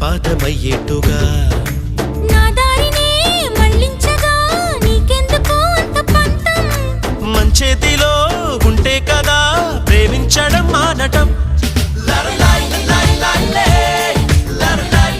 రక్తపాతమయ్యేట్టుగా నా దారినే మళ్ళించగా నీకెందుకు అంత పంతం మంచేతిలో ఉంటే కదా ప్రేమించడం మానటం